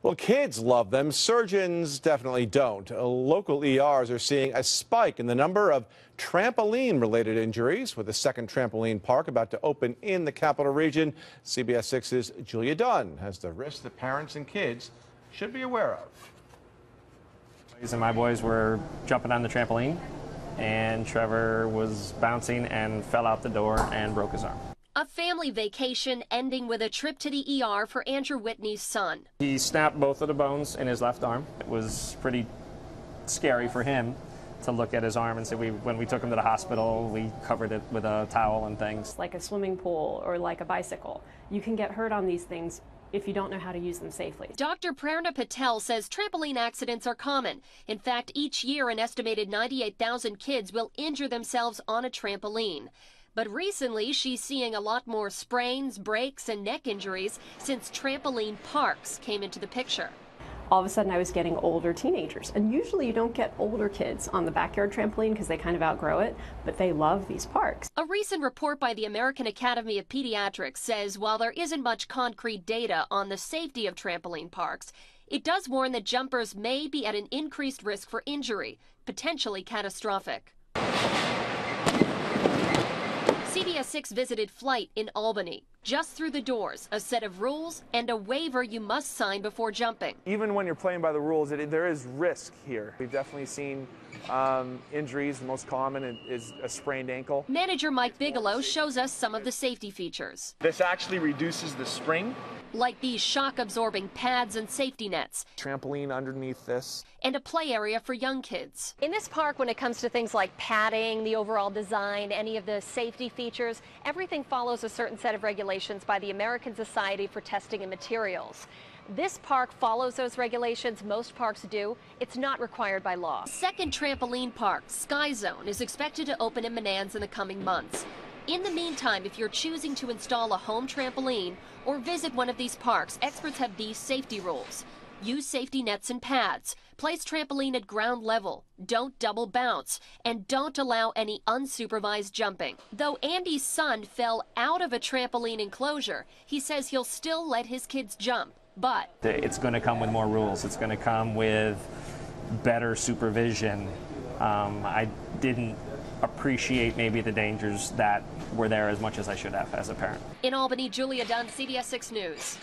Well, kids love them. Surgeons definitely don't. Local ERs are seeing a spike in the number of trampoline-related injuries, with a second trampoline park about to open in the capital region. CBS 6's Julia Dunn has the risks that parents and kids should be aware of. And my boys were jumping on the trampoline, and Trevor was bouncing and fell out the door and broke his arm. A family vacation ending with a trip to the ER for Andrew Whitney's son. He snapped both of the bones in his left arm. It was pretty scary for him to look at his arm, and so when we took him to the hospital, we covered it with a towel and things. Like a swimming pool or like a bicycle, you can get hurt on these things if you don't know how to use them safely. Dr. Prerana Patel says trampoline accidents are common. In fact, each year an estimated 98,000 kids will injure themselves on a trampoline. But recently, she's seeing a lot more sprains, breaks, and neck injuries since trampoline parks came into the picture. All of a sudden, I was getting older teenagers. And usually you don't get older kids on the backyard trampoline because they kind of outgrow it, but they love these parks. A recent report by the American Academy of Pediatrics says while there isn't much concrete data on the safety of trampoline parks, it does warn that jumpers may be at an increased risk for injury, potentially catastrophic. CBS 6 visited Flight in Albany. Just through the doors, a set of rules and a waiver you must sign before jumping. Even when you're playing by the rules, there is risk here. We've definitely seen injuries. The most common is a sprained ankle. Manager Mike Bigelow shows us some of the safety features. This actually reduces the spring. Like these shock-absorbing pads and safety nets. Trampoline underneath this. And a play area for young kids. In this park, when it comes to things like padding, the overall design, any of the safety features, everything follows a certain set of regulations by the American Society for Testing and Materials. This park follows those regulations. Most parks do. It's not required by law. Second trampoline park, Sky Zone, is expected to open in Menands in the coming months. In the meantime, if you're choosing to install a home trampoline or visit one of these parks, experts have these safety rules. Use safety nets and pads. Place trampoline at ground level. Don't double bounce. And don't allow any unsupervised jumping. Though Andy's son fell out of a trampoline enclosure, he says he'll still let his kids jump. But it's going to come with more rules. It's going to come with better supervision. I didn't appreciate maybe the dangers that were there as much as I should have as a parent. In Albany, Julia Dunn, CBS 6 News.